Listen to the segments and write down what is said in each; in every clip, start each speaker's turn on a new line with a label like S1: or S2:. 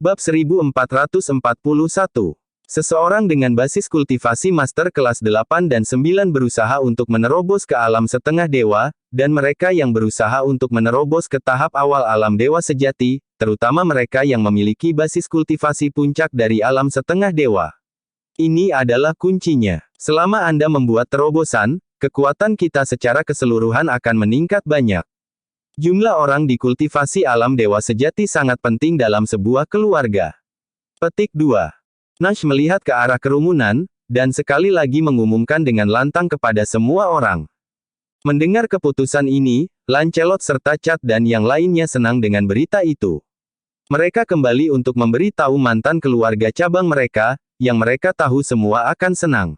S1: Bab 1441. Seseorang dengan basis kultivasi master kelas 8 dan 9 berusaha untuk menerobos ke alam setengah dewa, dan mereka yang berusaha untuk menerobos ke tahap awal alam dewa sejati, terutama mereka yang memiliki basis kultivasi puncak dari alam setengah dewa. Ini adalah kuncinya. Selama Anda membuat terobosan, kekuatan kita secara keseluruhan akan meningkat banyak. Jumlah orang di kultivasi alam dewa sejati sangat penting dalam sebuah keluarga. Petik 2. Nash melihat ke arah kerumunan, dan sekali lagi mengumumkan dengan lantang kepada semua orang. Mendengar keputusan ini, Lancelot serta Chad dan yang lainnya senang dengan berita itu. Mereka kembali untuk memberitahu mantan keluarga cabang mereka, yang mereka tahu semua akan senang.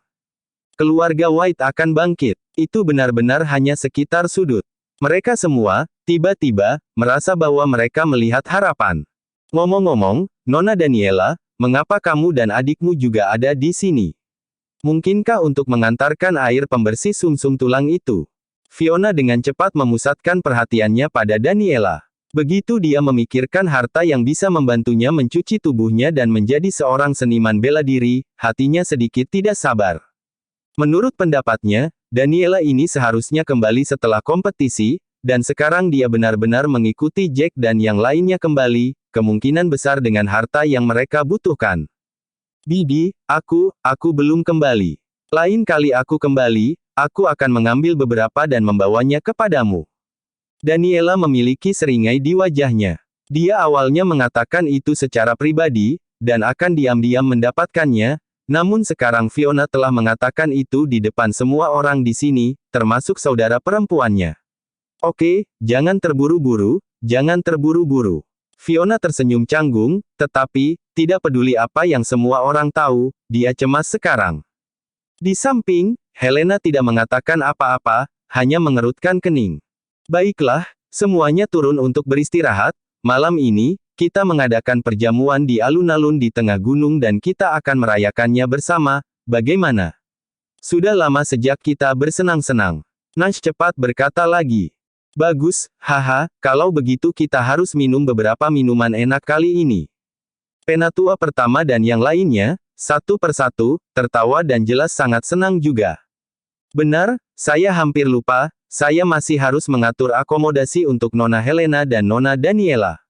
S1: Keluarga White akan bangkit. Itu benar-benar hanya sekitar sudut. Mereka semua, tiba-tiba, merasa bahwa mereka melihat harapan. Ngomong-ngomong, Nona Daniela, mengapa kamu dan adikmu juga ada di sini? Mungkinkah untuk mengantarkan air pembersih sumsum tulang itu? Fiona dengan cepat memusatkan perhatiannya pada Daniela. Begitu dia memikirkan harta yang bisa membantunya mencuci tubuhnya dan menjadi seorang seniman bela diri, hatinya sedikit tidak sabar. Menurut pendapatnya, Daniela ini seharusnya kembali setelah kompetisi, dan sekarang dia benar-benar mengikuti Jack dan yang lainnya kembali, kemungkinan besar dengan harta yang mereka butuhkan. Bibi, aku belum kembali. Lain kali aku kembali, aku akan mengambil beberapa dan membawanya kepadamu. Daniela memiliki seringai di wajahnya. Dia awalnya mengatakan itu secara pribadi, dan akan diam-diam mendapatkannya, namun sekarang Fiona telah mengatakan itu di depan semua orang di sini, termasuk saudara perempuannya. Oke, jangan terburu-buru, jangan terburu-buru. Fiona tersenyum canggung, tetapi, tidak peduli apa yang semua orang tahu, dia cemas sekarang. Di samping, Helena tidak mengatakan apa-apa, hanya mengerutkan kening. Baiklah, semuanya turun untuk beristirahat, malam ini, kita mengadakan perjamuan di alun-alun di tengah gunung dan kita akan merayakannya bersama, bagaimana? Sudah lama sejak kita bersenang-senang. Nash cepat berkata lagi. Bagus, haha, kalau begitu kita harus minum beberapa minuman enak kali ini. Penatua pertama dan yang lainnya, satu persatu, tertawa dan jelas sangat senang juga. Benar, saya hampir lupa, saya masih harus mengatur akomodasi untuk Nona Helena dan Nona Daniela.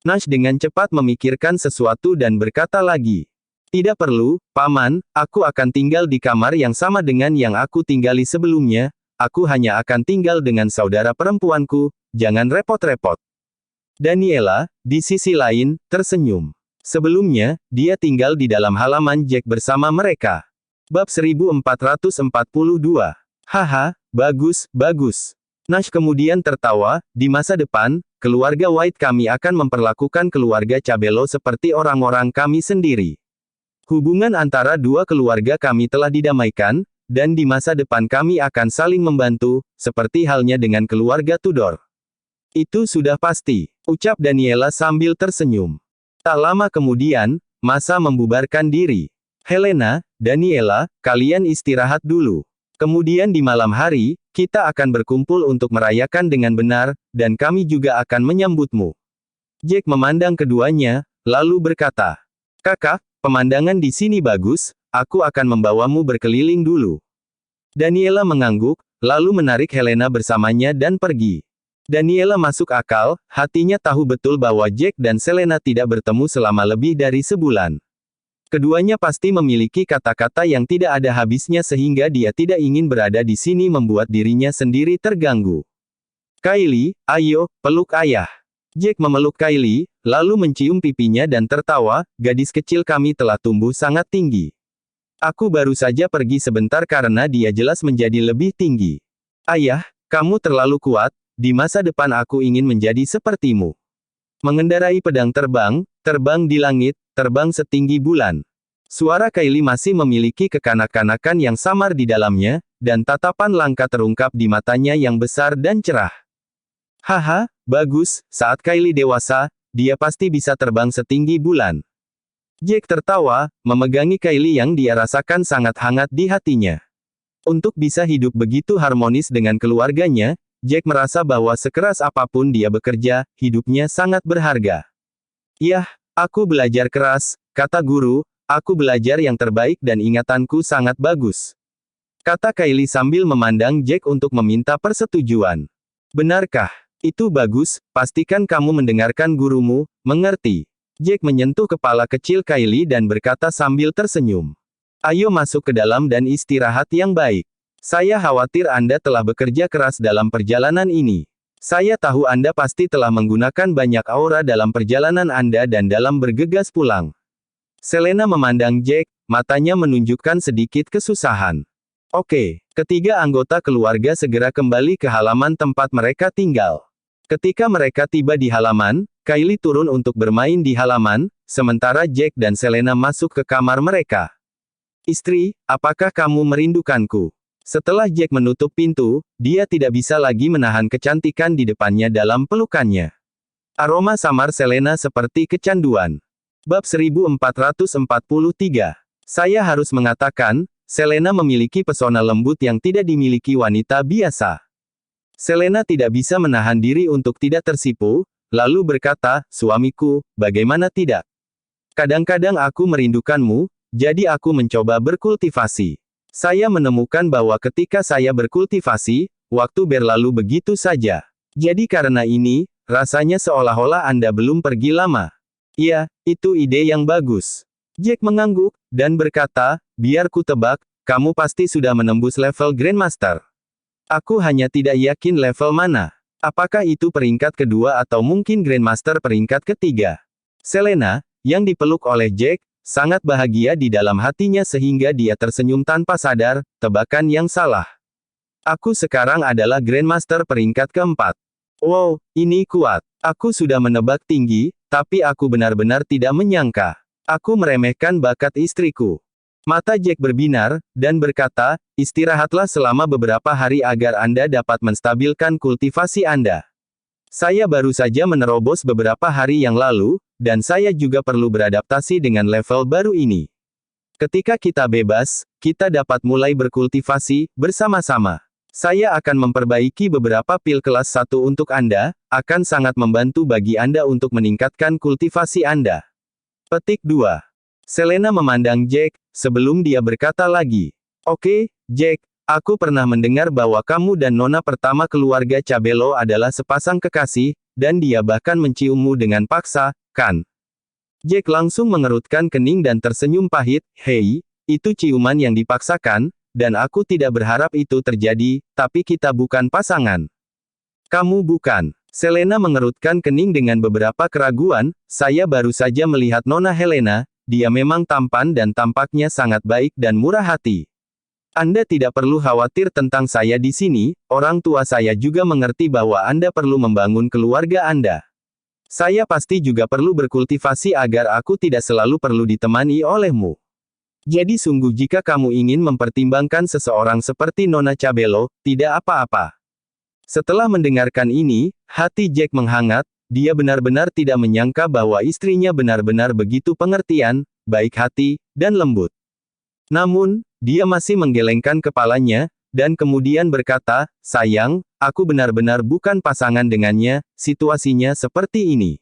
S1: Nash dengan cepat memikirkan sesuatu dan berkata lagi. Tidak perlu, Paman, aku akan tinggal di kamar yang sama dengan yang aku tinggali sebelumnya, aku hanya akan tinggal dengan saudara perempuanku, jangan repot-repot. Daniela, di sisi lain, tersenyum. Sebelumnya, dia tinggal di dalam halaman Jack bersama mereka. Bab 1442. Haha, bagus, bagus. Nash kemudian tertawa, di masa depan, keluarga White kami akan memperlakukan keluarga Cabello seperti orang-orang kami sendiri. Hubungan antara dua keluarga kami telah didamaikan, dan di masa depan kami akan saling membantu, seperti halnya dengan keluarga Tudor. Itu sudah pasti, ucap Daniela sambil tersenyum. Tak lama kemudian, masa membubarkan diri. Helena, Daniela, kalian istirahat dulu. Kemudian di malam hari, kita akan berkumpul untuk merayakan dengan benar, dan kami juga akan menyambutmu. Jack memandang keduanya, lalu berkata, Kakak, pemandangan di sini bagus, aku akan membawamu berkeliling dulu. Daniela mengangguk, lalu menarik Helena bersamanya dan pergi. Daniela masuk akal, hatinya tahu betul bahwa Jack dan Selena tidak bertemu selama lebih dari sebulan. Keduanya pasti memiliki kata-kata yang tidak ada habisnya sehingga dia tidak ingin berada di sini membuat dirinya sendiri terganggu. Kylie, ayo, peluk ayah. Jack memeluk Kylie, lalu mencium pipinya dan tertawa, gadis kecil kami telah tumbuh sangat tinggi. Aku baru saja pergi sebentar karena dia jelas menjadi lebih tinggi. Ayah, kamu terlalu kuat, di masa depan aku ingin menjadi sepertimu. Mengendarai pedang terbang, terbang di langit, terbang setinggi bulan. Suara Kylie masih memiliki kekanak-kanakan yang samar di dalamnya, dan tatapan langka terungkap di matanya yang besar dan cerah. Haha, bagus, saat Kylie dewasa, dia pasti bisa terbang setinggi bulan. Jack tertawa, memegangi Kylie yang dia rasakan sangat hangat di hatinya. Untuk bisa hidup begitu harmonis dengan keluarganya, Jack merasa bahwa sekeras apapun dia bekerja, hidupnya sangat berharga. Yah, Aku belajar keras, kata guru, aku belajar yang terbaik dan ingatanku sangat bagus. Kata Kylie sambil memandang Jack untuk meminta persetujuan. Benarkah? Itu bagus, pastikan kamu mendengarkan gurumu, mengerti? Jack menyentuh kepala kecil Kylie dan berkata sambil tersenyum. Ayo masuk ke dalam dan istirahat yang baik. Saya khawatir Anda telah bekerja keras dalam perjalanan ini. Saya tahu Anda pasti telah menggunakan banyak aura dalam perjalanan Anda dan dalam bergegas pulang. Selena memandang Jack, matanya menunjukkan sedikit kesusahan. Oke, ketiga anggota keluarga segera kembali ke halaman tempat mereka tinggal. Ketika mereka tiba di halaman, Kylie turun untuk bermain di halaman, sementara Jack dan Selena masuk ke kamar mereka. Istri, apakah kamu merindukanku? Setelah Jack menutup pintu, dia tidak bisa lagi menahan kecantikan di depannya dalam pelukannya. Aroma samar Selena seperti kecanduan. Bab 1443. Saya harus mengatakan, Selena memiliki pesona lembut yang tidak dimiliki wanita biasa. Selena tidak bisa menahan diri untuk tidak tersipu, lalu berkata, suamiku, bagaimana tidak? Kadang-kadang aku merindukanmu, jadi aku mencoba berkultivasi. Saya menemukan bahwa ketika saya berkultivasi, waktu berlalu begitu saja. Jadi karena ini, rasanya seolah-olah Anda belum pergi lama. Iya, itu ide yang bagus. Jack mengangguk, dan berkata, biar ku tebak, kamu pasti sudah menembus level Grandmaster. Aku hanya tidak yakin level mana. Apakah itu peringkat kedua atau mungkin Grandmaster peringkat ketiga? Selena, yang dipeluk oleh Jack, sangat bahagia di dalam hatinya sehingga dia tersenyum tanpa sadar, tebakan yang salah. Aku sekarang adalah Grandmaster peringkat keempat. Wow, ini kuat. Aku sudah menebak tinggi, tapi aku benar-benar tidak menyangka. Aku meremehkan bakat istriku. Mata Jack berbinar, dan berkata, istirahatlah selama beberapa hari agar Anda dapat menstabilkan kultivasi Anda. Saya baru saja menerobos beberapa hari yang lalu, dan saya juga perlu beradaptasi dengan level baru ini. Ketika kita bebas, kita dapat mulai berkultivasi, bersama-sama. Saya akan memperbaiki beberapa pil kelas 1 untuk Anda, akan sangat membantu bagi Anda untuk meningkatkan kultivasi Anda. Petik 2. Selena memandang Jack, sebelum dia berkata lagi. Oke, Jack, aku pernah mendengar bahwa kamu dan nona pertama keluarga Cabello adalah sepasang kekasih, dan dia bahkan menciummu dengan paksa, kan? Jack langsung mengerutkan kening dan tersenyum pahit, hei, itu ciuman yang dipaksakan, dan aku tidak berharap itu terjadi, tapi kita bukan pasangan. Kamu bukan. Selena mengerutkan kening dengan beberapa keraguan, saya baru saja melihat Nona Helena, dia memang tampan dan tampaknya sangat baik dan murah hati. Anda tidak perlu khawatir tentang saya di sini, orang tua saya juga mengerti bahwa Anda perlu membangun keluarga Anda. Saya pasti juga perlu berkultivasi agar aku tidak selalu perlu ditemani olehmu. Jadi sungguh jika kamu ingin mempertimbangkan seseorang seperti Nona Cabello, tidak apa-apa. Setelah mendengarkan ini, hati Jack menghangat, dia benar-benar tidak menyangka bahwa istrinya benar-benar begitu pengertian, baik hati, dan lembut. Namun, dia masih menggelengkan kepalanya, dan kemudian berkata, sayang, aku benar-benar bukan pasangan dengannya, situasinya seperti ini.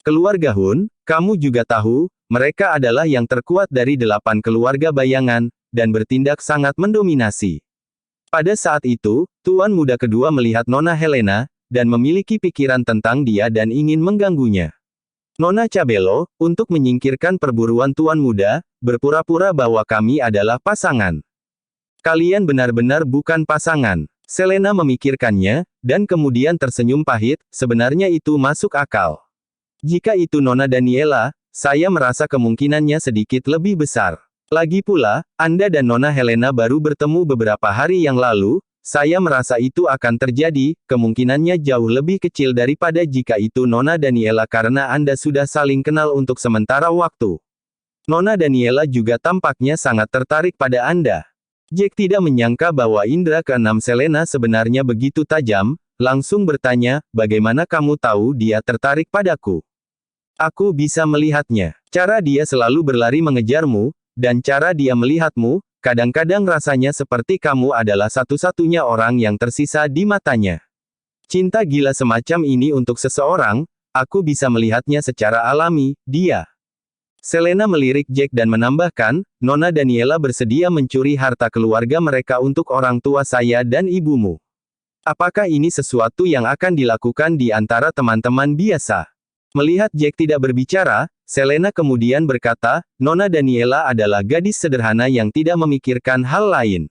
S1: Keluarga Hun, kamu juga tahu, mereka adalah yang terkuat dari 8 keluarga bayangan, dan bertindak sangat mendominasi. Pada saat itu, tuan muda kedua melihat Nona Helena, dan memiliki pikiran tentang dia dan ingin mengganggunya. Nona Cabello, untuk menyingkirkan perburuan tuan muda, berpura-pura bahwa kami adalah pasangan. Kalian benar-benar bukan pasangan. Selena memikirkannya, dan kemudian tersenyum pahit, sebenarnya itu masuk akal. Jika itu Nona Daniela, saya merasa kemungkinannya sedikit lebih besar. Lagi pula, Anda dan Nona Helena baru bertemu beberapa hari yang lalu, saya merasa itu akan terjadi, kemungkinannya jauh lebih kecil daripada jika itu Nona Daniela karena Anda sudah saling kenal untuk sementara waktu. Nona Daniela juga tampaknya sangat tertarik pada Anda. Jack tidak menyangka bahwa indera keenam Selena sebenarnya begitu tajam, langsung bertanya, bagaimana kamu tahu dia tertarik padaku? Aku bisa melihatnya. Cara dia selalu berlari mengejarmu, dan cara dia melihatmu, kadang-kadang rasanya seperti kamu adalah satu-satunya orang yang tersisa di matanya. Cinta gila semacam ini untuk seseorang, aku bisa melihatnya secara alami, dia. Selena melirik Jack dan menambahkan, Nona Daniela bersedia mencuri harta keluarga mereka untuk orang tua saya dan ibumu. Apakah ini sesuatu yang akan dilakukan di antara teman-teman biasa? Melihat Jack tidak berbicara, Selena kemudian berkata, Nona Daniela adalah gadis sederhana yang tidak memikirkan hal lain.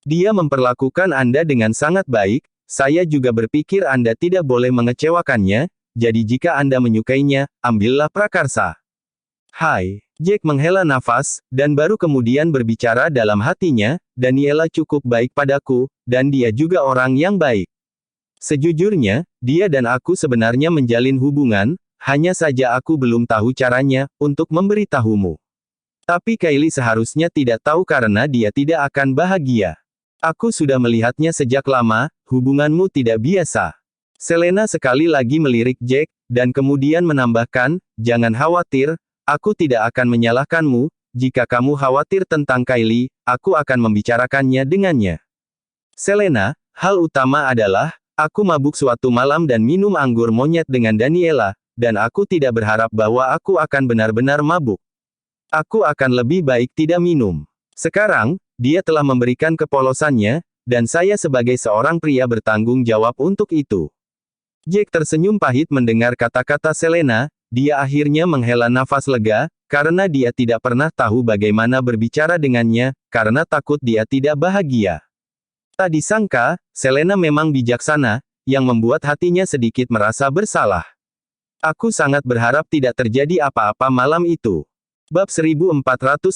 S1: Dia memperlakukan Anda dengan sangat baik, saya juga berpikir Anda tidak boleh mengecewakannya, jadi jika Anda menyukainya, ambillah prakarsa. Hai, Jack menghela nafas, dan baru kemudian berbicara dalam hatinya, Daniela cukup baik padaku, dan dia juga orang yang baik. Sejujurnya, dia dan aku sebenarnya menjalin hubungan, hanya saja aku belum tahu caranya, untuk memberitahumu. Tapi Kylie seharusnya tidak tahu karena dia tidak akan bahagia. Aku sudah melihatnya sejak lama, hubunganmu tidak biasa. Selena sekali lagi melirik Jack, dan kemudian menambahkan, jangan khawatir, aku tidak akan menyalahkanmu, jika kamu khawatir tentang Kylie, aku akan membicarakannya dengannya. Selena, hal utama adalah, aku mabuk suatu malam dan minum anggur monyet dengan Daniela, dan aku tidak berharap bahwa aku akan benar-benar mabuk. Aku akan lebih baik tidak minum. Sekarang, dia telah memberikan kepolosannya, dan saya sebagai seorang pria bertanggung jawab untuk itu. Jack tersenyum pahit mendengar kata-kata Selena, dia akhirnya menghela nafas lega, karena dia tidak pernah tahu bagaimana berbicara dengannya, karena takut dia tidak bahagia. Tak disangka, Selena memang bijaksana, yang membuat hatinya sedikit merasa bersalah. Aku sangat berharap tidak terjadi apa-apa malam itu. Bab 1444.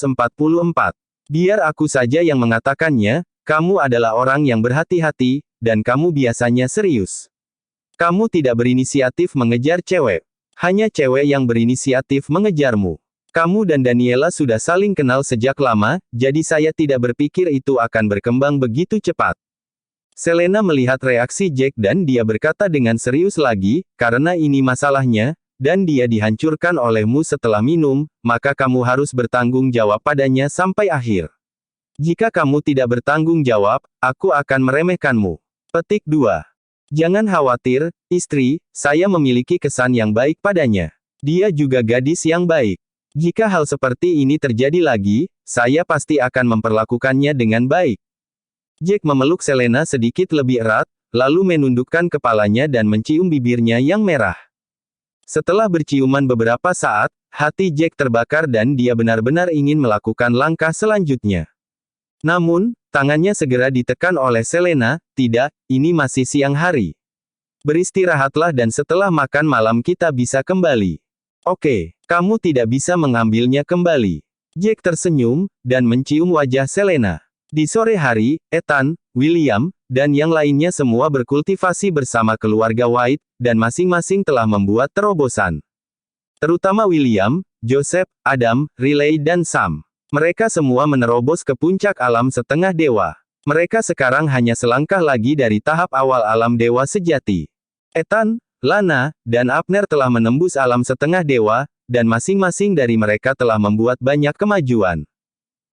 S1: Biar aku saja yang mengatakannya, kamu adalah orang yang berhati-hati, dan kamu biasanya serius. Kamu tidak berinisiatif mengejar cewek. Hanya cewek yang berinisiatif mengejarmu. Kamu dan Daniela sudah saling kenal sejak lama, jadi saya tidak berpikir itu akan berkembang begitu cepat. Selena melihat reaksi Jack dan dia berkata dengan serius lagi, karena ini masalahnya, dan dia dihancurkan olehmu setelah minum, maka kamu harus bertanggung jawab padanya sampai akhir. Jika kamu tidak bertanggung jawab, aku akan meremehkanmu. Petik 2. Jangan khawatir, istri, saya memiliki kesan yang baik padanya. Dia juga gadis yang baik. Jika hal seperti ini terjadi lagi, saya pasti akan memperlakukannya dengan baik. Jack memeluk Selena sedikit lebih erat, lalu menundukkan kepalanya dan mencium bibirnya yang merah. Setelah berciuman beberapa saat, hati Jack terbakar dan dia benar-benar ingin melakukan langkah selanjutnya. Namun, tangannya segera ditekan oleh Selena, tidak, ini masih siang hari. Beristirahatlah dan setelah makan malam kita bisa kembali. Oke, kamu tidak bisa mengambilnya kembali. Jack tersenyum, dan mencium wajah Selena. Di sore hari, Ethan, William, dan yang lainnya semua berkultivasi bersama keluarga White, dan masing-masing telah membuat terobosan. Terutama William, Joseph, Adam, Riley dan Sam. Mereka semua menerobos ke puncak alam setengah dewa. Mereka sekarang hanya selangkah lagi dari tahap awal alam dewa sejati. Ethan, Lana, dan Abner telah menembus alam setengah dewa, dan masing-masing dari mereka telah membuat banyak kemajuan.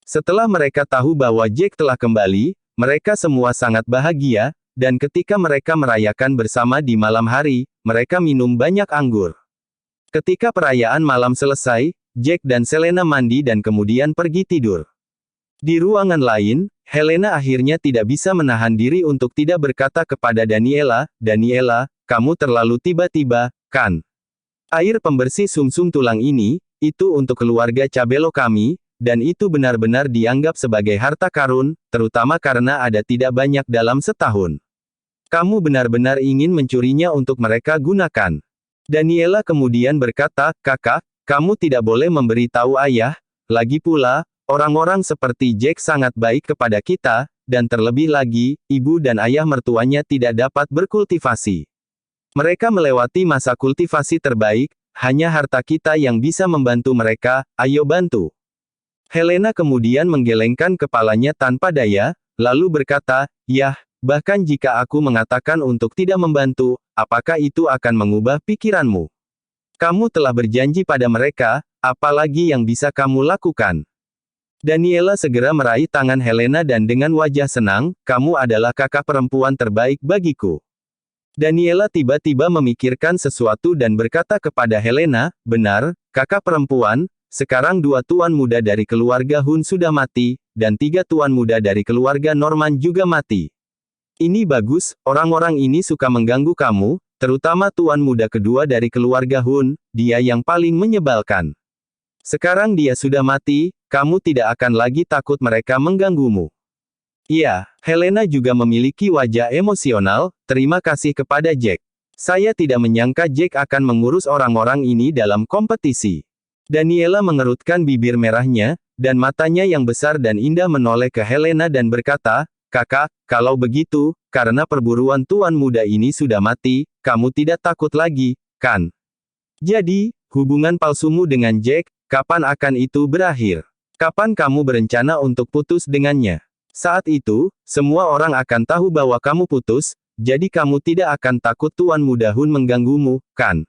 S1: Setelah mereka tahu bahwa Jack telah kembali, mereka semua sangat bahagia, dan ketika mereka merayakan bersama di malam hari, mereka minum banyak anggur. Ketika perayaan malam selesai, Jack dan Selena mandi dan kemudian pergi tidur. Di ruangan lain, Helena akhirnya tidak bisa menahan diri untuk tidak berkata kepada Daniela, Daniela, kamu terlalu tiba-tiba, kan? Air pembersih sumsum tulang ini, itu untuk keluarga Cabello kami, dan itu benar-benar dianggap sebagai harta karun, terutama karena ada tidak banyak dalam setahun. Kamu benar-benar ingin mencurinya untuk mereka gunakan. Daniela kemudian berkata, kakak, kamu tidak boleh memberitahu ayah, lagi pula, orang-orang seperti Jack sangat baik kepada kita, dan terlebih lagi, ibu dan ayah mertuanya tidak dapat berkultivasi. Mereka melewati masa kultivasi terbaik, hanya harta kita yang bisa membantu mereka, ayo bantu. Helena kemudian menggelengkan kepalanya tanpa daya, lalu berkata, yah, bahkan jika aku mengatakan untuk tidak membantu, apakah itu akan mengubah pikiranmu? Kamu telah berjanji pada mereka, apalagi yang bisa kamu lakukan? Daniela segera meraih tangan Helena dan dengan wajah senang, kamu adalah kakak perempuan terbaik bagiku. Daniela tiba-tiba memikirkan sesuatu dan berkata kepada Helena, "Benar, kakak perempuan, sekarang 2 tuan muda dari keluarga Hun sudah mati, dan 3 tuan muda dari keluarga Norman juga mati. Ini bagus, orang-orang ini suka mengganggu kamu, terutama tuan muda kedua dari keluarga Hun, dia yang paling menyebalkan. Sekarang dia sudah mati, kamu tidak akan lagi takut mereka mengganggumu." Iya, Helena juga memiliki wajah emosional, terima kasih kepada Jack. Saya tidak menyangka Jack akan mengurus orang-orang ini dalam kompetisi. Daniela mengerutkan bibir merahnya, dan matanya yang besar dan indah menoleh ke Helena dan berkata, "Kakak, kalau begitu, karena perburuan tuan muda ini sudah mati, kamu tidak takut lagi, kan? Jadi, hubungan palsumu dengan Jack, kapan akan itu berakhir? Kapan kamu berencana untuk putus dengannya? Saat itu, semua orang akan tahu bahwa kamu putus, jadi kamu tidak akan takut tuan muda Hun mengganggumu, kan?"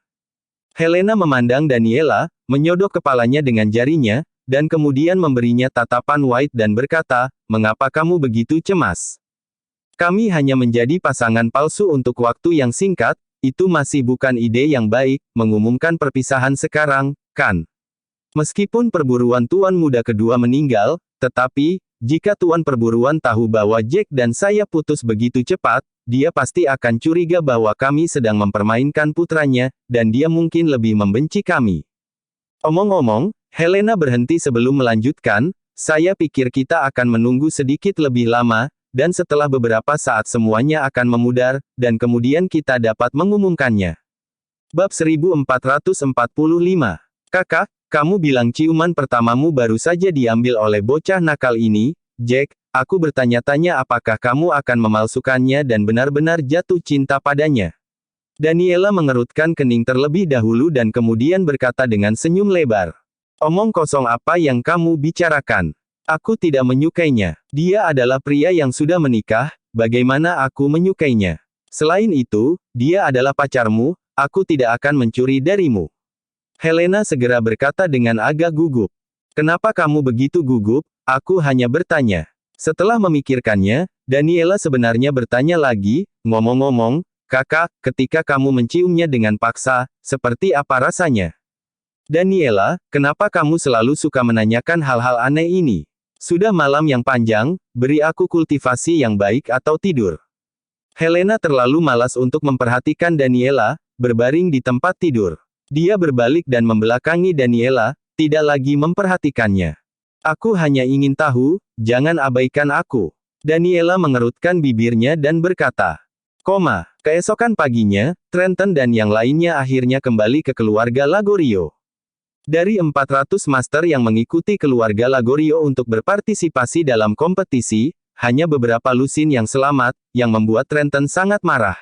S1: Helena memandang Daniela, menyodok kepalanya dengan jarinya, dan kemudian memberinya tatapan White dan berkata, "Mengapa kamu begitu cemas? Kami hanya menjadi pasangan palsu untuk waktu yang singkat, itu masih bukan ide yang baik, mengumumkan perpisahan sekarang, kan? Meskipun perburuan tuan muda kedua meninggal, tetapi, jika tuan perburuan tahu bahwa Jack dan saya putus begitu cepat, dia pasti akan curiga bahwa kami sedang mempermainkan putranya, dan dia mungkin lebih membenci kami." Omong-omong, Helena berhenti sebelum melanjutkan, "Saya pikir kita akan menunggu sedikit lebih lama, dan setelah beberapa saat semuanya akan memudar, dan kemudian kita dapat mengumumkannya." Bab 1445. "Kakak, kamu bilang ciuman pertamamu baru saja diambil oleh bocah nakal ini, Jack. Aku bertanya-tanya apakah kamu akan memalsukannya dan benar-benar jatuh cinta padanya." Daniela mengerutkan kening terlebih dahulu dan kemudian berkata dengan senyum lebar, "Omong kosong apa yang kamu bicarakan? Aku tidak menyukainya. Dia adalah pria yang sudah menikah, bagaimana aku menyukainya? Selain itu, dia adalah pacarmu, aku tidak akan mencuri darimu." Helena segera berkata dengan agak gugup, "Kenapa kamu begitu gugup? Aku hanya bertanya." Setelah memikirkannya, Daniela sebenarnya bertanya lagi, "Ngomong-ngomong, kakak, ketika kamu menciumnya dengan paksa, seperti apa rasanya?" "Daniela, kenapa kamu selalu suka menanyakan hal-hal aneh ini? Sudah malam yang panjang, beri aku kultivasi yang baik atau tidur." Helena terlalu malas untuk memperhatikan Daniela, berbaring di tempat tidur. Dia berbalik dan membelakangi Daniela, tidak lagi memperhatikannya. "Aku hanya ingin tahu, jangan abaikan aku." Daniela mengerutkan bibirnya dan berkata, Keesokan paginya, Trenton dan yang lainnya akhirnya kembali ke keluarga Lagorio. Dari 400 master yang mengikuti keluarga Lagorio untuk berpartisipasi dalam kompetisi, hanya beberapa lusin yang selamat, yang membuat Trenton sangat marah.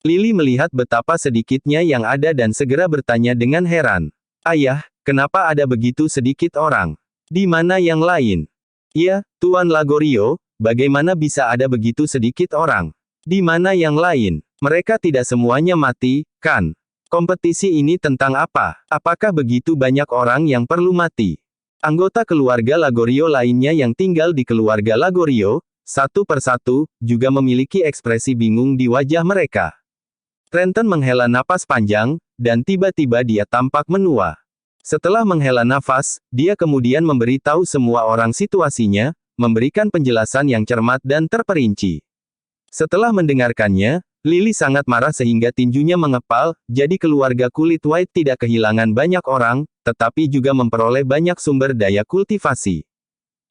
S1: Lily melihat betapa sedikitnya yang ada dan segera bertanya dengan heran, "Ayah, kenapa ada begitu sedikit orang? Di mana yang lain?" "Iya, Tuan Lagorio, bagaimana bisa ada begitu sedikit orang? Di mana yang lain? Mereka tidak semuanya mati, kan? Kompetisi ini tentang apa? Apakah begitu banyak orang yang perlu mati?" Anggota keluarga Lagorio lainnya yang tinggal di keluarga Lagorio, satu persatu, juga memiliki ekspresi bingung di wajah mereka. Trenton menghela napas panjang, dan tiba-tiba dia tampak menua. Setelah menghela nafas, dia kemudian memberitahu semua orang situasinya, memberikan penjelasan yang cermat dan terperinci. Setelah mendengarkannya, Lily sangat marah sehingga tinjunya mengepal, jadi keluarga kulit White tidak kehilangan banyak orang, tetapi juga memperoleh banyak sumber daya kultivasi.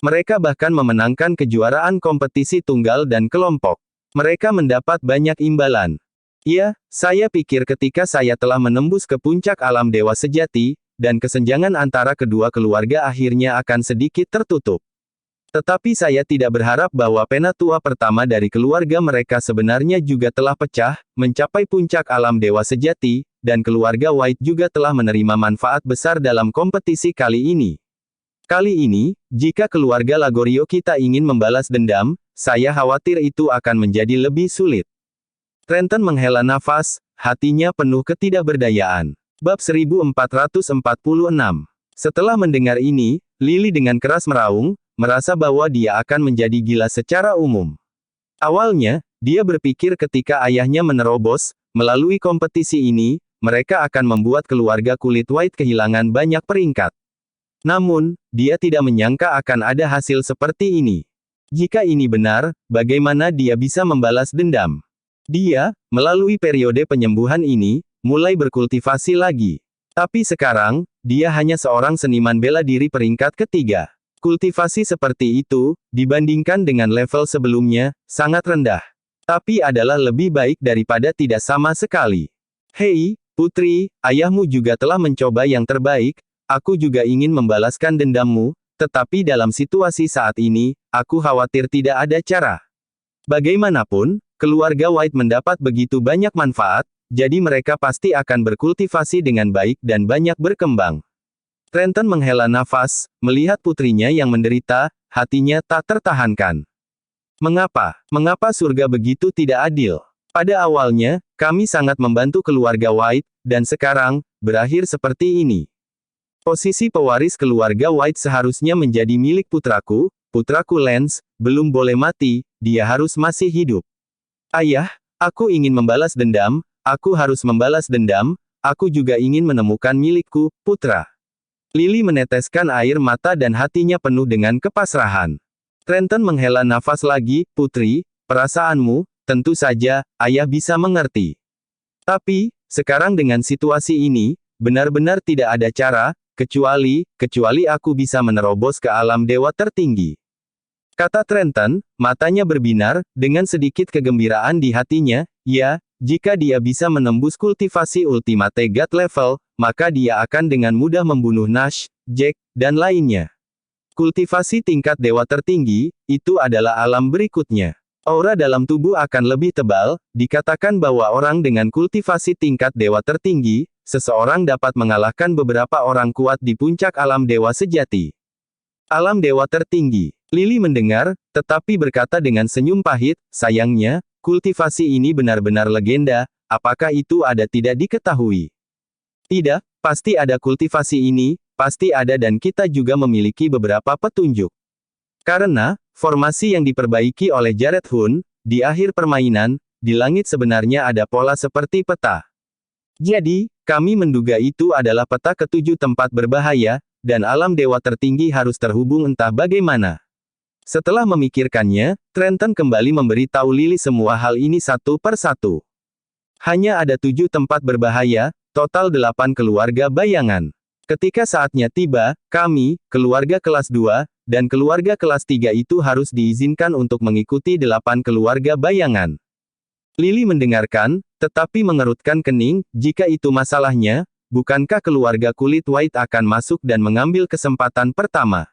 S1: Mereka bahkan memenangkan kejuaraan kompetisi tunggal dan kelompok. Mereka mendapat banyak imbalan. "Iya, saya pikir ketika saya telah menembus ke puncak alam dewa sejati, dan kesenjangan antara kedua keluarga akhirnya akan sedikit tertutup. Tetapi saya tidak berharap bahwa penatua pertama dari keluarga mereka sebenarnya juga telah pecah, mencapai puncak alam dewa sejati, dan keluarga White juga telah menerima manfaat besar dalam kompetisi kali ini. Kali ini, jika keluarga Lagorio kita ingin membalas dendam, saya khawatir itu akan menjadi lebih sulit." Trenton menghela nafas, hatinya penuh ketidakberdayaan. Bab 1446. Setelah mendengar ini, Lily dengan keras meraung, merasa bahwa dia akan menjadi gila secara umum. Awalnya, Dia berpikir ketika ayahnya menerobos, melalui kompetisi ini, mereka akan membuat keluarga kulit white kehilangan banyak peringkat. Namun, dia tidak menyangka akan ada hasil seperti ini. Jika ini benar, bagaimana dia bisa membalas dendam? Dia, melalui periode penyembuhan ini, mulai berkultivasi lagi. Tapi sekarang, dia hanya seorang seniman bela diri peringkat ketiga. Kultivasi seperti itu, dibandingkan dengan level sebelumnya, sangat rendah. Tapi adalah lebih baik daripada tidak sama sekali. Hei, putri, ayahmu juga telah mencoba yang terbaik. Aku juga ingin membalaskan dendammu, tetapi dalam situasi saat ini, aku khawatir tidak ada cara. Bagaimanapun, keluarga White mendapat begitu banyak manfaat, jadi mereka pasti akan berkultivasi dengan baik dan banyak berkembang. Trenton menghela nafas, melihat putrinya yang menderita, hatinya tak tertahankan. Mengapa? Mengapa surga begitu tidak adil? Pada awalnya, kami sangat membantu keluarga White, dan sekarang, berakhir seperti ini. Posisi pewaris keluarga White seharusnya menjadi milik putraku Lance, belum boleh mati, dia harus masih hidup. Ayah, aku ingin membalas dendam, aku harus membalas dendam, aku juga ingin menemukan milikku, putra. Lily meneteskan air mata dan hatinya penuh dengan kepasrahan. Trenton menghela nafas lagi, putri, perasaanmu, tentu saja, ayah bisa mengerti. Tapi, sekarang dengan situasi ini, benar-benar tidak ada cara, kecuali aku bisa menerobos ke alam dewa tertinggi. Kata Trenton, matanya berbinar, dengan sedikit kegembiraan di hatinya, ya, jika dia bisa menembus kultivasi Ultimate God level, maka dia akan dengan mudah membunuh Nash, Jack, dan lainnya. Kultivasi tingkat dewa tertinggi, itu adalah alam berikutnya. Aura dalam tubuh akan lebih tebal, dikatakan bahwa orang dengan kultivasi tingkat dewa tertinggi, seseorang dapat mengalahkan beberapa orang kuat di puncak alam dewa sejati. Alam dewa tertinggi. Lily mendengar, tetapi berkata dengan senyum pahit, sayangnya, kultivasi ini benar-benar legenda, apakah itu ada tidak diketahui? Tidak, pasti ada kultivasi ini, pasti ada dan kita juga memiliki beberapa petunjuk. Karena, formasi yang diperbaiki oleh Jared Hun, di akhir permainan, di langit sebenarnya ada pola seperti peta. Jadi, kami menduga itu adalah peta ketujuh tempat berbahaya, dan alam dewa tertinggi harus terhubung entah bagaimana. Setelah memikirkannya, Trenton kembali memberitahu Lily semua hal ini satu per satu. Hanya ada 7 tempat berbahaya, total 8 keluarga bayangan. Ketika saatnya tiba, kami, keluarga kelas 2, dan keluarga kelas 3 itu harus diizinkan untuk mengikuti 8 keluarga bayangan. Lily mendengarkan, tetapi mengerutkan kening, jika itu masalahnya, bukankah keluarga kulit white akan masuk dan mengambil kesempatan pertama?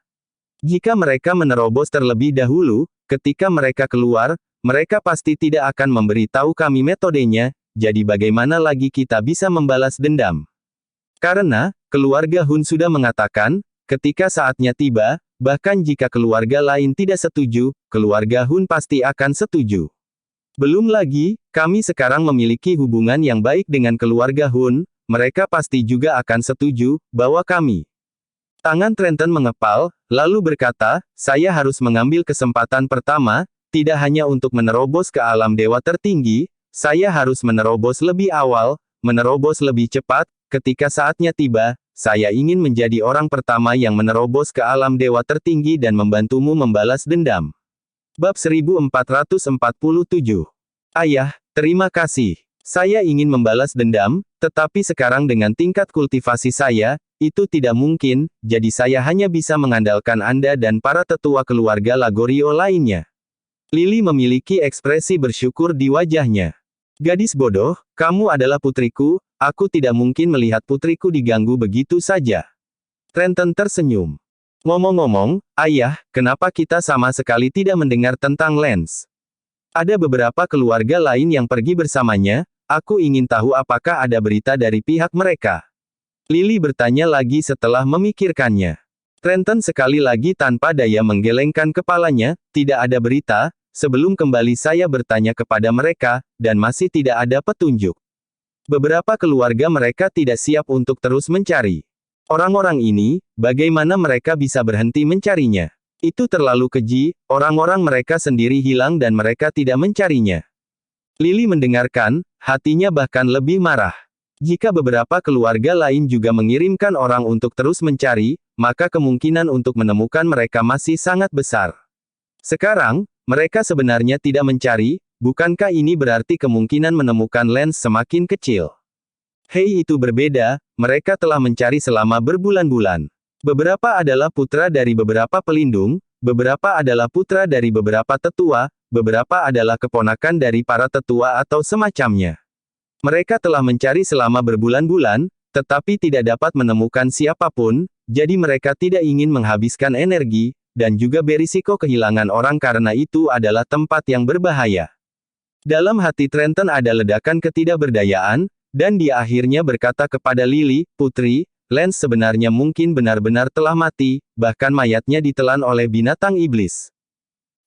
S1: Jika mereka menerobos terlebih dahulu, ketika mereka keluar, mereka pasti tidak akan memberitahu kami metodenya, jadi bagaimana lagi kita bisa membalas dendam? Karena, keluarga Hun sudah mengatakan, ketika saatnya tiba, bahkan jika keluarga lain tidak setuju, keluarga Hun pasti akan setuju. Belum lagi, kami sekarang memiliki hubungan yang baik dengan keluarga Hun, mereka pasti juga akan setuju, bahwa kami. Tangan Trenton mengepal, lalu berkata, saya harus mengambil kesempatan pertama, tidak hanya untuk menerobos ke alam dewa tertinggi, saya harus menerobos lebih awal, menerobos lebih cepat, ketika saatnya tiba, saya ingin menjadi orang pertama yang menerobos ke alam dewa tertinggi dan membantumu membalas dendam. Bab 1447. Ayah, terima kasih. Saya ingin membalas dendam, tetapi sekarang dengan tingkat kultivasi saya, itu tidak mungkin, jadi saya hanya bisa mengandalkan Anda dan para tetua keluarga Lagorio lainnya. Lily memiliki ekspresi bersyukur di wajahnya. Gadis bodoh, kamu adalah putriku, aku tidak mungkin melihat putriku diganggu begitu saja. Trenton tersenyum. Ngomong-ngomong, ayah, kenapa kita sama sekali tidak mendengar tentang Lance? Ada beberapa keluarga lain yang pergi bersamanya, aku ingin tahu apakah ada berita dari pihak mereka. Lily bertanya lagi setelah memikirkannya. Trenton sekali lagi tanpa daya menggelengkan kepalanya, tidak ada berita, sebelum kembali saya bertanya kepada mereka, dan masih tidak ada petunjuk. Beberapa keluarga mereka tidak siap untuk terus mencari. Orang-orang ini, bagaimana mereka bisa berhenti mencarinya? Itu terlalu keji, orang-orang mereka sendiri hilang dan mereka tidak mencarinya. Lily mendengarkan, hatinya bahkan lebih marah. Jika beberapa keluarga lain juga mengirimkan orang untuk terus mencari, maka kemungkinan untuk menemukan mereka masih sangat besar. Sekarang, mereka sebenarnya tidak mencari, bukankah ini berarti kemungkinan menemukan lens semakin kecil? Hei, itu berbeda, mereka telah mencari selama berbulan-bulan. Beberapa adalah putra dari beberapa pelindung, beberapa adalah putra dari beberapa tetua, beberapa adalah keponakan dari para tetua atau semacamnya. Mereka telah mencari selama berbulan-bulan, tetapi tidak dapat menemukan siapapun, jadi mereka tidak ingin menghabiskan energi, dan juga berisiko kehilangan orang karena itu adalah tempat yang berbahaya. Dalam hati Trenton ada ledakan ketidakberdayaan, dan dia akhirnya berkata kepada Lily, "Putri, Lance sebenarnya mungkin benar-benar telah mati, bahkan mayatnya ditelan oleh binatang iblis.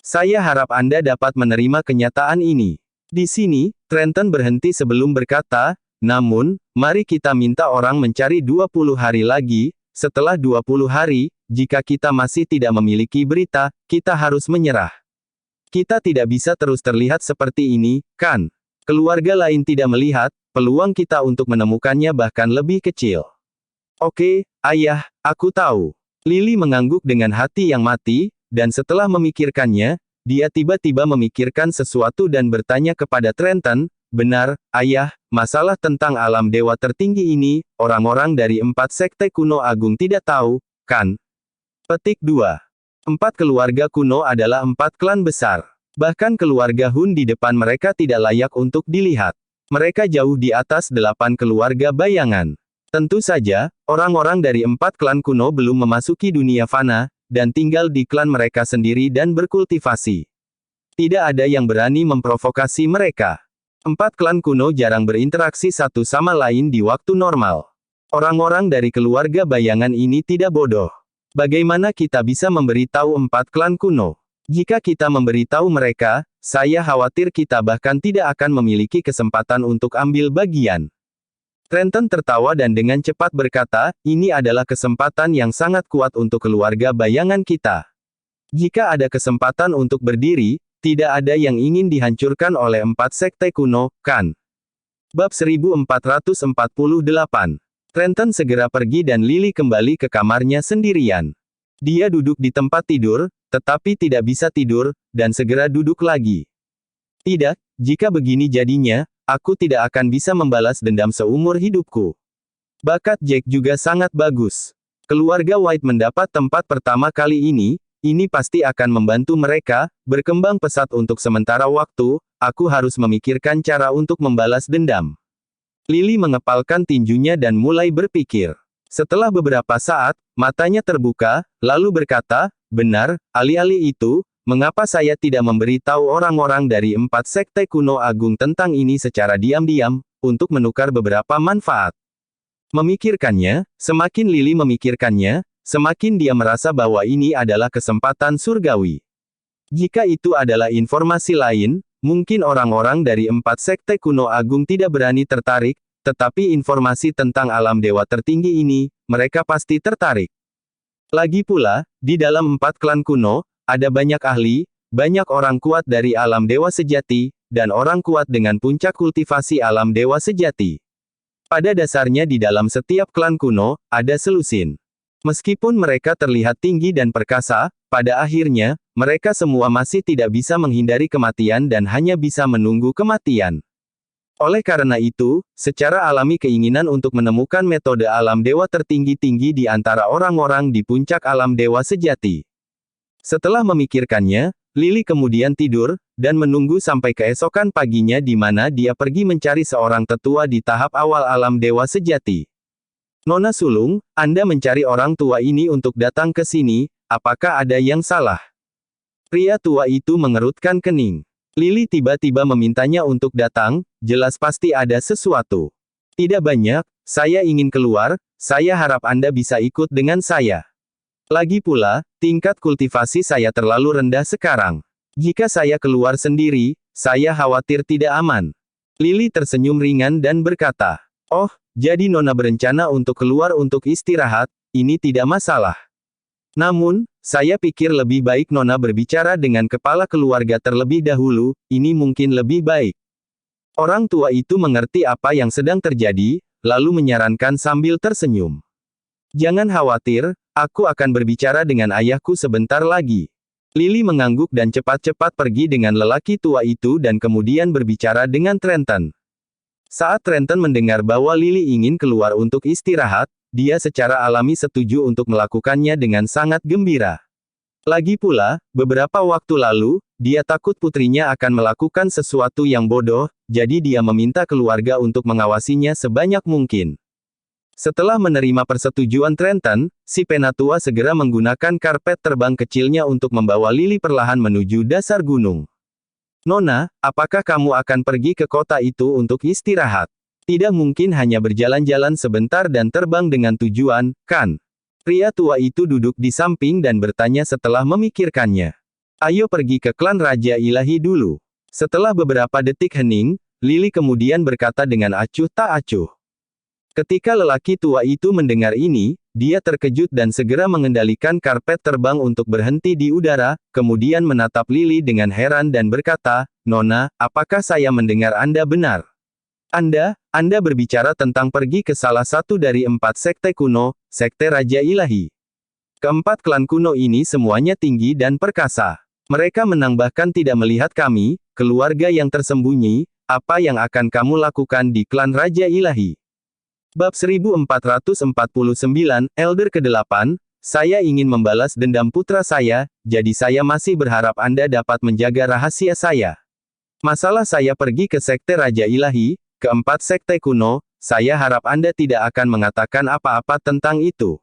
S1: Saya harap Anda dapat menerima kenyataan ini." Di sini, Trenton berhenti sebelum berkata, "Namun, mari kita minta orang mencari 20 hari lagi, setelah 20 hari, jika kita masih tidak memiliki berita, kita harus menyerah. Kita tidak bisa terus terlihat seperti ini, kan? Keluarga lain tidak melihat, peluang kita untuk menemukannya bahkan lebih kecil." "Oke, Ayah, aku tahu." Lily mengangguk dengan hati yang mati, dan setelah memikirkannya, dia tiba-tiba memikirkan sesuatu dan bertanya kepada Trenton, "Benar, Ayah, masalah tentang alam dewa tertinggi ini, orang-orang dari 4 sekte kuno agung tidak tahu, kan?" Petik 2. 4 keluarga kuno adalah 4 klan besar. Bahkan keluarga Hun di depan mereka tidak layak untuk dilihat. Mereka jauh di atas 8 keluarga bayangan. Tentu saja, orang-orang dari 4 klan kuno belum memasuki dunia fana, dan tinggal di klan mereka sendiri dan berkultivasi. Tidak ada yang berani memprovokasi mereka. 4 klan kuno jarang berinteraksi satu sama lain di waktu normal. Orang-orang dari keluarga bayangan ini tidak bodoh. Bagaimana kita bisa memberitahu 4 klan kuno? Jika kita memberitahu mereka, saya khawatir kita bahkan tidak akan memiliki kesempatan untuk ambil bagian. Trenton tertawa dan dengan cepat berkata, "Ini adalah kesempatan yang sangat kuat untuk keluarga bayangan kita. Jika ada kesempatan untuk berdiri, tidak ada yang ingin dihancurkan oleh 4 sekte kuno, kan?" Bab 1448. Trenton segera pergi dan Lily kembali ke kamarnya sendirian. Dia duduk di tempat tidur, tetapi tidak bisa tidur, dan segera duduk lagi. "Tidak, jika begini jadinya, aku tidak akan bisa membalas dendam seumur hidupku. Bakat Jack juga sangat bagus. Keluarga White mendapat tempat pertama kali ini pasti akan membantu mereka berkembang pesat untuk sementara waktu, aku harus memikirkan cara untuk membalas dendam." Lily mengepalkan tinjunya dan mulai berpikir. Setelah beberapa saat, matanya terbuka, lalu berkata, "Benar, alih-alih itu, mengapa saya tidak memberitahu orang-orang dari 4 sekte kuno agung tentang ini secara diam-diam, untuk menukar beberapa manfaat?" Memikirkannya, semakin Lily memikirkannya, semakin dia merasa bahwa ini adalah kesempatan surgawi. Jika itu adalah informasi lain, mungkin orang-orang dari 4 sekte kuno agung tidak berani tertarik, tetapi informasi tentang alam dewa tertinggi ini, mereka pasti tertarik. Lagi pula, di dalam 4 klan kuno, ada banyak ahli, banyak orang kuat dari alam dewa sejati, dan orang kuat dengan puncak kultivasi alam dewa sejati. Pada dasarnya di dalam setiap klan kuno, ada selusin. Meskipun mereka terlihat tinggi dan perkasa, pada akhirnya, mereka semua masih tidak bisa menghindari kematian dan hanya bisa menunggu kematian. Oleh karena itu, secara alami keinginan untuk menemukan metode alam dewa tertinggi tinggi di antara orang-orang di puncak alam dewa sejati. Setelah memikirkannya, Lily kemudian tidur, dan menunggu sampai keesokan paginya di mana dia pergi mencari seorang tetua di tahap awal alam dewa sejati. "Nona Sulung, Anda mencari orang tua ini untuk datang ke sini, apakah ada yang salah?" Pria tua itu mengerutkan kening. Lily tiba-tiba memintanya untuk datang, jelas pasti ada sesuatu. "Tidak banyak, saya ingin keluar, saya harap Anda bisa ikut dengan saya. Lagi pula, tingkat kultivasi saya terlalu rendah sekarang. Jika saya keluar sendiri, saya khawatir tidak aman." Lily tersenyum ringan dan berkata, "Oh, jadi Nona berencana untuk keluar untuk istirahat, ini tidak masalah. Namun, saya pikir lebih baik Nona berbicara dengan kepala keluarga terlebih dahulu, ini mungkin lebih baik." Orang tua itu mengerti apa yang sedang terjadi, lalu menyarankan sambil tersenyum. Jangan khawatir, aku akan berbicara dengan ayahku sebentar lagi. Lily mengangguk dan cepat-cepat pergi dengan lelaki tua itu dan kemudian berbicara dengan Trenton. Saat Trenton mendengar bahwa Lily ingin keluar untuk istirahat, dia secara alami setuju untuk melakukannya dengan sangat gembira. Lagi pula, beberapa waktu lalu, dia takut putrinya akan melakukan sesuatu yang bodoh, jadi dia meminta keluarga untuk mengawasinya sebanyak mungkin. Setelah menerima persetujuan Trenton, si penatua segera menggunakan karpet terbang kecilnya untuk membawa Lily perlahan menuju dasar gunung. Nona, apakah kamu akan pergi ke kota itu untuk istirahat? Tidak mungkin hanya berjalan-jalan sebentar dan terbang dengan tujuan, kan? Pria tua itu duduk di samping dan bertanya setelah memikirkannya. Ayo pergi ke klan Raja Ilahi dulu. Setelah beberapa detik hening, Lily kemudian berkata dengan acuh tak acuh. Ketika lelaki tua itu mendengar ini, dia terkejut dan segera mengendalikan karpet terbang untuk berhenti di udara, kemudian menatap Lily dengan heran dan berkata, Nona, apakah saya mendengar Anda benar? Anda berbicara tentang pergi ke salah satu dari 4 sekte kuno, sekte Raja Ilahi. Keempat klan kuno ini semuanya tinggi dan perkasa. Mereka menang bahkan tidak melihat kami, keluarga yang tersembunyi, apa yang akan kamu lakukan di klan Raja Ilahi? Bab 1449, Elder ke-8, saya ingin membalas dendam putra saya, jadi saya masih berharap Anda dapat menjaga rahasia saya. Masalah saya pergi ke sekte Raja Ilahi, keempat sekte kuno, saya harap Anda tidak akan mengatakan apa-apa tentang itu.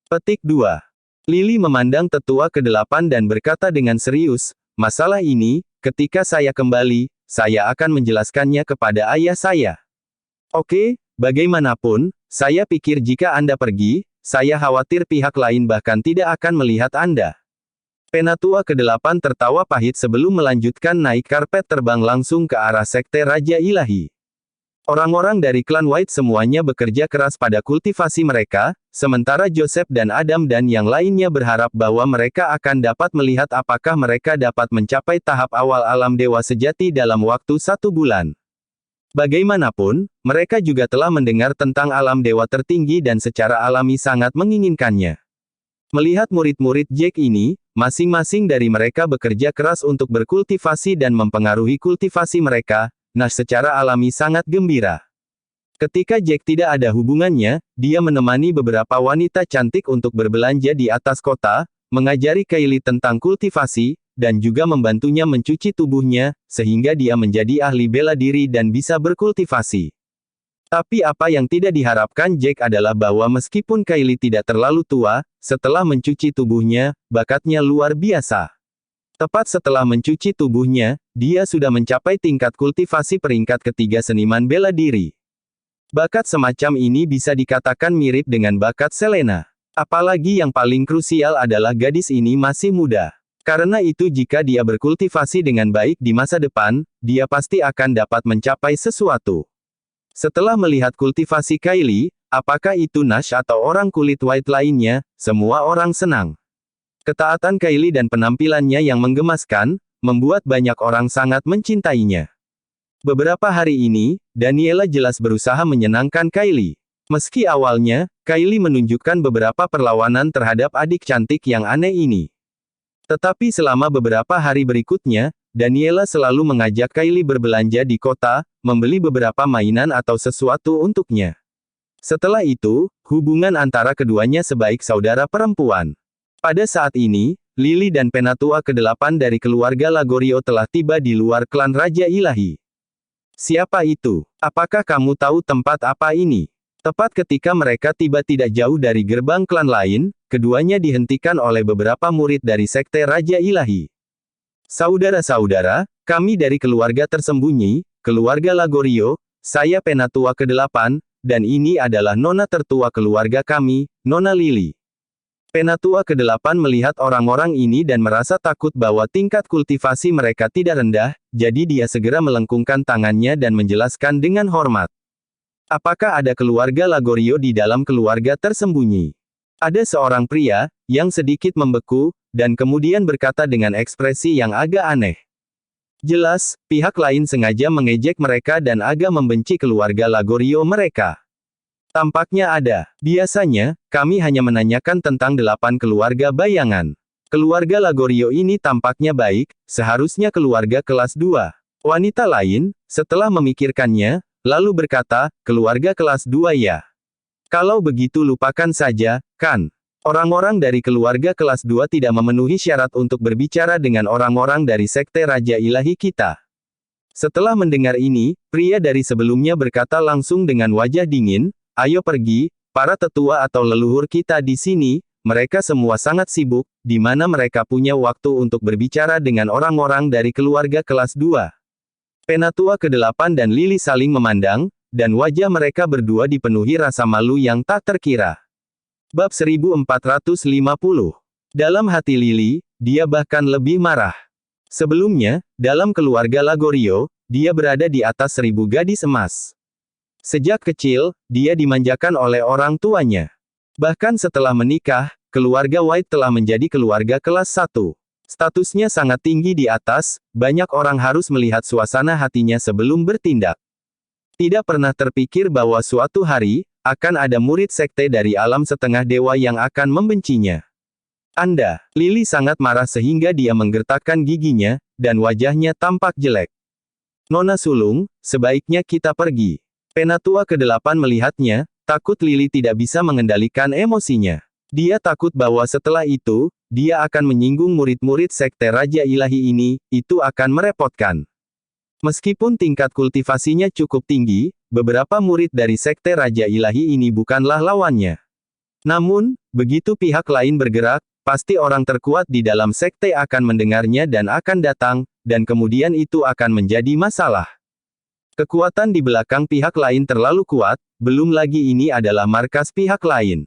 S1: Petik 2. Lily memandang tetua ke-8 dan berkata dengan serius, masalah ini, ketika saya kembali, saya akan menjelaskannya kepada ayah saya. Oke. Bagaimanapun, saya pikir jika Anda pergi, saya khawatir pihak lain bahkan tidak akan melihat Anda. Penatua ke-8 tertawa pahit sebelum melanjutkan naik karpet terbang langsung ke arah sekte Raja Ilahi. Orang-orang dari klan White semuanya bekerja keras pada kultivasi mereka, sementara Joseph dan Adam dan yang lainnya berharap bahwa mereka akan dapat melihat apakah mereka dapat mencapai tahap awal alam dewa sejati dalam waktu 1 bulan. Bagaimanapun, mereka juga telah mendengar tentang alam dewa tertinggi dan secara alami sangat menginginkannya. Melihat murid-murid Jack ini, masing-masing dari mereka bekerja keras untuk berkultivasi dan mempengaruhi kultivasi mereka, Nash secara alami sangat gembira. Ketika Jack tidak ada hubungannya, dia menemani beberapa wanita cantik untuk berbelanja di atas kota, mengajari Kylie tentang kultivasi, dan juga membantunya mencuci tubuhnya, sehingga dia menjadi ahli bela diri dan bisa berkultivasi. Tapi apa yang tidak diharapkan Jack adalah bahwa meskipun Kylie tidak terlalu tua, setelah mencuci tubuhnya, bakatnya luar biasa. Tepat setelah mencuci tubuhnya, dia sudah mencapai tingkat kultivasi peringkat ketiga seniman bela diri. Bakat semacam ini bisa dikatakan mirip dengan bakat Selena. Apalagi yang paling krusial adalah gadis ini masih muda. Karena itu jika dia berkultivasi dengan baik di masa depan, dia pasti akan dapat mencapai sesuatu. Setelah melihat kultivasi Kylie, apakah itu Nash atau orang kulit white lainnya, semua orang senang. Ketaatan Kylie dan penampilannya yang menggemaskan, membuat banyak orang sangat mencintainya. Beberapa hari ini, Daniela jelas berusaha menyenangkan Kylie. Meski awalnya, Kylie menunjukkan beberapa perlawanan terhadap adik cantik yang aneh ini. Tetapi selama beberapa hari berikutnya, Daniela selalu mengajak Kylie berbelanja di kota, membeli beberapa mainan atau sesuatu untuknya. Setelah itu, hubungan antara keduanya sebaik saudara perempuan. Pada saat ini, Lily dan penatua ke-8 dari keluarga Lagorio telah tiba di luar klan Raja Ilahi. Siapa itu? Apakah kamu tahu tempat apa ini? Tepat ketika mereka tiba tidak jauh dari gerbang klan lain, keduanya dihentikan oleh beberapa murid dari sekte Raja Ilahi. Saudara-saudara, kami dari keluarga tersembunyi, keluarga Lagorio, saya penatua ke-8, dan ini adalah nona tertua keluarga kami, Nona Lily. Penatua ke-8 melihat orang-orang ini dan merasa takut bahwa tingkat kultivasi mereka tidak rendah, jadi dia segera melengkungkan tangannya dan menjelaskan dengan hormat. Apakah ada keluarga Lagorio di dalam keluarga tersembunyi? Ada seorang pria, yang sedikit membeku, dan kemudian berkata dengan ekspresi yang agak aneh. Jelas, pihak lain sengaja mengejek mereka dan agak membenci keluarga Lagorio mereka. Tampaknya ada. Biasanya, kami hanya menanyakan tentang 8 keluarga bayangan. Keluarga Lagorio ini tampaknya baik, seharusnya keluarga kelas 2. Wanita lain, setelah memikirkannya, lalu berkata, keluarga kelas 2 ya. Kalau begitu lupakan saja, kan? Orang-orang dari keluarga kelas 2 tidak memenuhi syarat untuk berbicara dengan orang-orang dari sekte Raja Ilahi kita. Setelah mendengar ini, pria dari sebelumnya berkata langsung dengan wajah dingin, ayo pergi, para tetua atau leluhur kita di sini, mereka semua sangat sibuk, di mana mereka punya waktu untuk berbicara dengan orang-orang dari keluarga kelas 2. Penatua ke-8 dan Lily saling memandang, dan wajah mereka berdua dipenuhi rasa malu yang tak terkira. Bab 1450. Dalam hati Lily, dia bahkan lebih marah. Sebelumnya, dalam keluarga Lagorio, dia berada di atas 1000 gadis emas. Sejak kecil, dia dimanjakan oleh orang tuanya. Bahkan setelah menikah, keluarga White telah menjadi keluarga kelas 1. Statusnya sangat tinggi di atas, banyak orang harus melihat suasana hatinya sebelum bertindak. Tidak pernah terpikir bahwa suatu hari, akan ada murid sekte dari alam setengah dewa yang akan membencinya. Lily sangat marah sehingga dia menggertakkan giginya, dan wajahnya tampak jelek. Nona sulung, sebaiknya kita pergi. Penatua ke-8 melihatnya, takut Lily tidak bisa mengendalikan emosinya. Dia takut bahwa setelah itu, dia akan menyinggung murid-murid sekte Raja Ilahi ini, itu akan merepotkan. Meskipun tingkat kultivasinya cukup tinggi, beberapa murid dari sekte Raja Ilahi ini bukanlah lawannya. Namun, begitu pihak lain bergerak, pasti orang terkuat di dalam sekte akan mendengarnya dan akan datang, dan kemudian itu akan menjadi masalah. Kekuatan di belakang pihak lain terlalu kuat, belum lagi ini adalah markas pihak lain.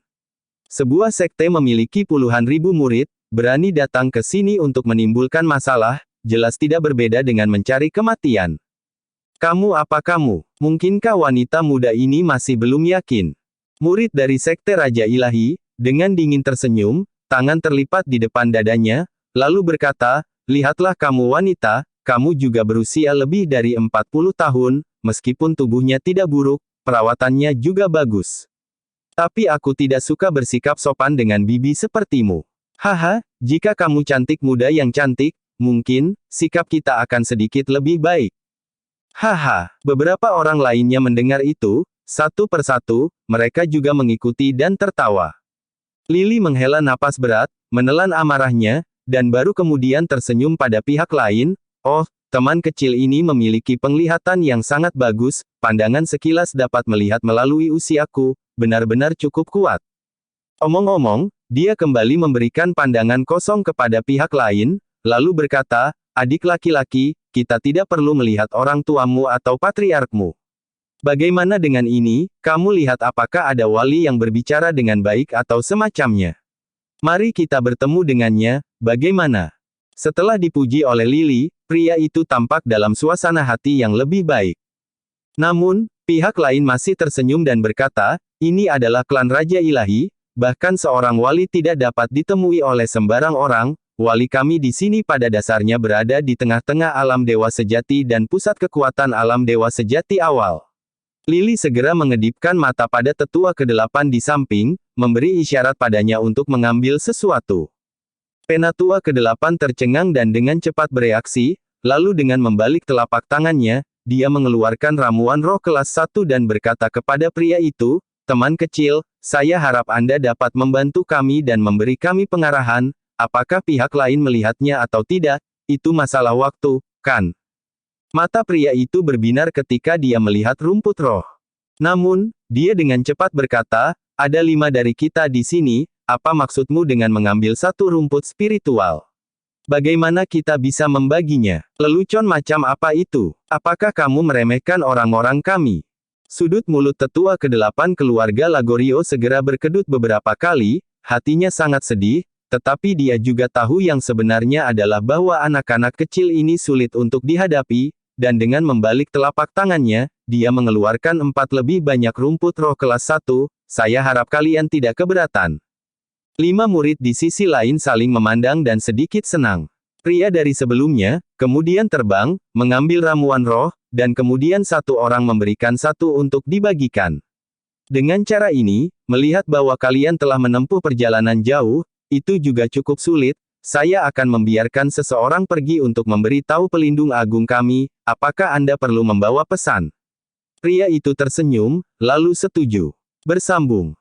S1: Sebuah sekte memiliki puluhan ribu murid, berani datang ke sini untuk menimbulkan masalah, jelas tidak berbeda dengan mencari kematian. Kamu? Mungkinkah wanita muda ini masih belum yakin? Murid dari sekte Raja Ilahi, dengan dingin tersenyum, tangan terlipat di depan dadanya, lalu berkata, lihatlah kamu wanita, kamu juga berusia lebih dari 40 tahun, meskipun tubuhnya tidak buruk, perawatannya juga bagus. Tapi aku tidak suka bersikap sopan dengan bibi sepertimu. Haha, jika kamu cantik muda yang cantik, mungkin, sikap kita akan sedikit lebih baik. Haha, beberapa orang lainnya mendengar itu, satu persatu, mereka juga mengikuti dan tertawa. Lily menghela napas berat, menelan amarahnya, dan baru kemudian tersenyum pada pihak lain. Oh, teman kecil ini memiliki penglihatan yang sangat bagus, pandangan sekilas dapat melihat melalui usiaku, benar-benar cukup kuat. Omong-omong, dia kembali memberikan pandangan kosong kepada pihak lain, lalu berkata, adik laki-laki, kita tidak perlu melihat orang tuamu atau patriarkmu. Bagaimana dengan ini, kamu lihat apakah ada wali yang berbicara dengan baik atau semacamnya. Mari kita bertemu dengannya, bagaimana? Setelah dipuji oleh Lily, pria itu tampak dalam suasana hati yang lebih baik. Namun, pihak lain masih tersenyum dan berkata, ini adalah klan Raja Ilahi, bahkan seorang wali tidak dapat ditemui oleh sembarang orang. Wali kami di sini pada dasarnya berada di tengah-tengah alam dewa sejati dan pusat kekuatan alam dewa sejati awal. Lily segera mengedipkan mata pada tetua ke-8 di samping, memberi isyarat padanya untuk mengambil sesuatu. Penatua ke-8 tercengang dan dengan cepat bereaksi, lalu dengan membalik telapak tangannya, dia mengeluarkan ramuan roh kelas 1 dan berkata kepada pria itu, teman kecil, saya harap Anda dapat membantu kami dan memberi kami pengarahan. Apakah pihak lain melihatnya atau tidak, itu masalah waktu, kan? Mata pria itu berbinar ketika dia melihat rumput roh. Namun, dia dengan cepat berkata, ada 5 dari kita di sini, apa maksudmu dengan mengambil satu rumput spiritual? Bagaimana kita bisa membaginya? Lelucon macam apa itu? Apakah kamu meremehkan orang-orang kami? Sudut mulut tetua ke-8 keluarga Lagorio segera berkedut beberapa kali, hatinya sangat sedih, tetapi dia juga tahu yang sebenarnya adalah bahwa anak-anak kecil ini sulit untuk dihadapi, dan dengan membalik telapak tangannya, dia mengeluarkan 4 lebih banyak rumput roh kelas 1, saya harap kalian tidak keberatan. 5 murid di sisi lain saling memandang dan sedikit senang. Pria dari sebelumnya, kemudian terbang, mengambil ramuan roh, dan kemudian satu orang memberikan satu untuk dibagikan. Dengan cara ini, melihat bahwa kalian telah menempuh perjalanan jauh, itu juga cukup sulit, saya akan membiarkan seseorang pergi untuk memberi tahu pelindung agung kami, apakah Anda perlu membawa pesan? Pria itu tersenyum, lalu setuju. Bersambung.